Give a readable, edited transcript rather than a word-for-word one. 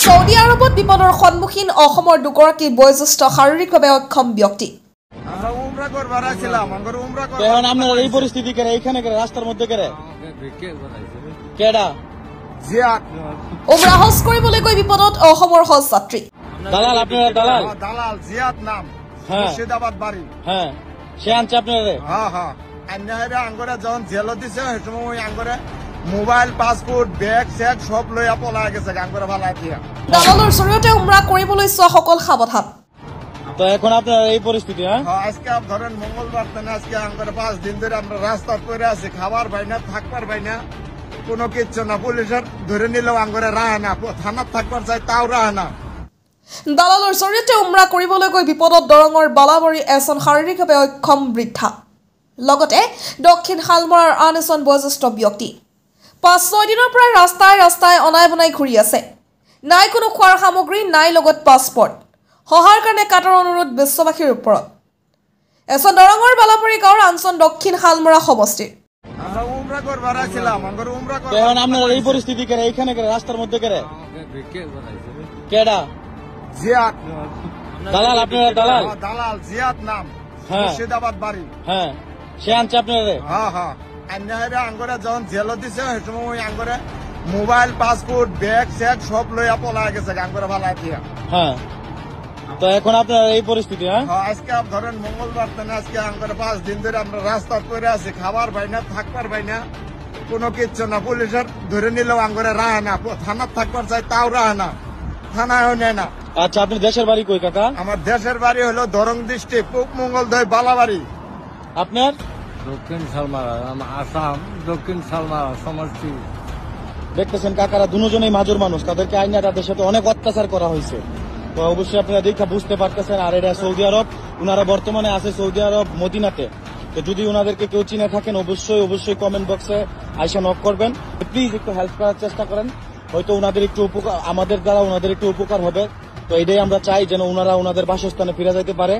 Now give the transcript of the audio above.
Saudi আৰবত বিপদৰ সন্মুখীন অসমৰ দুগৰাকী বয়োজ্যেষ্ঠ শাৰীৰিকভাৱে অক্ষম ব্যক্তি। এই পরিস্থিতি কেন এইখানে কেন রাস্তার মধ্যে কেন কেডা উমৰা হজ কৰিবলৈ গৈ বিপদত অসমৰ হজ যাত্ৰী। দালাল আপনারা দালাল দালাল জিয়াদ নাম হ্যাঁ মুর্শিদাবাদ বাড়ি হ্যাঁ সে আনছে আপনারা হ্যাঁ হ্যাঁ আন্নাহেরা আঙ্গরে যখন জেল দিছে সেই সময় আঙ্গরে মোবাইল পাসপোর্ট বেগ চেক সব লইয়া পলাই গেছে আঙ্গরে ভালাই দিয়া। দালালৰ জৰিয়তে উমৰা কৰিবলৈ চোৱা সকল সাৱধান। তো এখন আপনার এই পরিস্থিতি হ্যাঁ আজকে ধরেন মঙ্গলবার দিন আজকে আঙ্গরে 5 দিন ধরে আমরা রাস্তা পড়ে আছি, খাবার পাই না, থাকবার পাই না, কোনো কিচ্ছু না। পুলিশের ধরে নিলেও আঙ্গরে রাহে না, থানাত থাকবার চাই তাও রাহে না। দালালৰ জৰিয়তে উমৰা কৰিবলৈ গৈ বিপদত দৰঙৰ বালাবাৰী এজন শাৰীৰিকভাৱে অক্ষম বৃদ্ধা, লগতে দক্ষিণ শালমৰাৰ আন এজন বয়োজ্যেষ্ঠ ব্যক্তি 5-6 দিনৰ পৰা ৰাস্তাই ৰাস্তাই অনাই বনাই ঘূৰি আছে। নাই কোনো খোৱাৰ সামগ্ৰী, নাই লগত পাছপৰ্ট। সহায়ৰ কাৰণে কাটৰ অনুৰোধ বিশ্ববাসীৰ ওপৰত। এজন দৰঙৰ বালাবাৰী গাঁৱৰ, আনজন দক্ষিণ শালমৰা সমষ্টিৰ। এই পরিস্থিতি কেন এইখানে কেন রাস্তার মধ্যে কেন কেডা জিয়াদ দালাল আপনারা দালাল দালাল জিয়াদ নাম হ্যাঁ মুর্শিদাবাদ বাড়ি হ্যাঁ সে আনছে আপনারা হ্যাঁ হ্যাঁ আন্নাহেরা আঙ্গরে যখন জেল দিছে সেই সময় আঙ্গরে মোবাইল পাসপোর্ট বেগ চেক সব লইয়া পলাই গেছে আঙ্গরে ভালাই দিয়া। হ্যাঁ তো এখন আপনার এই পরিস্থিতি হ্যাঁ আজকে ধরেন মঙ্গলবার দিন আজকে আঙ্গরে 5 দিন ধরে আমরা রাস্তা পড়ে আছি, খাবার পাই না, থাকবার পাই না, কোনো কিচ্ছু না। পুলিশের ধরে নিলেও আঙ্গরে রাহে না, থানাত থাকবার চাই তাও রাহে না, থানায়ও নেয় না। আচ্ছা আপনি দেশের বাড়ি কই কাকা? আমার দেশের বাড়ি হলো দরং ডিস্ট্রিক্ট পূব মঙ্গলদৈ বালাবাড়ি। আপনার দক্ষিণ শালমারা, আসাম দক্ষিণ শালমারা সমষ্টি। দেখতেছেন কাকারা দুজনেই মাজুর মানুষ, তাদেরকে আইনা তাদের সাথে অনেক অত্যাচার করা হয়েছে। তো অবশ্যই আপনারা দেখা বুঝতে পারতেছেন। আর এটা সৌদি আরব, ওনারা বর্তমানে আছে সৌদি আরব মদিনাতে। তো যদি ওনাদেরকে কেউ চিনে থাকেন অবশ্যই কমেন্ট বক্সে আইসা নক করবেন। প্লিজ একটু হেল্প করার চেষ্টা করেন, হয়তো ওনাদের একটু উপকার, আমাদের দ্বারা ওনাদের একটু উপকার হবে। তো এটাই আমরা চাই যেন ওনারা ওনাদের বাসস্থানে ফিরে যাইতে পারে।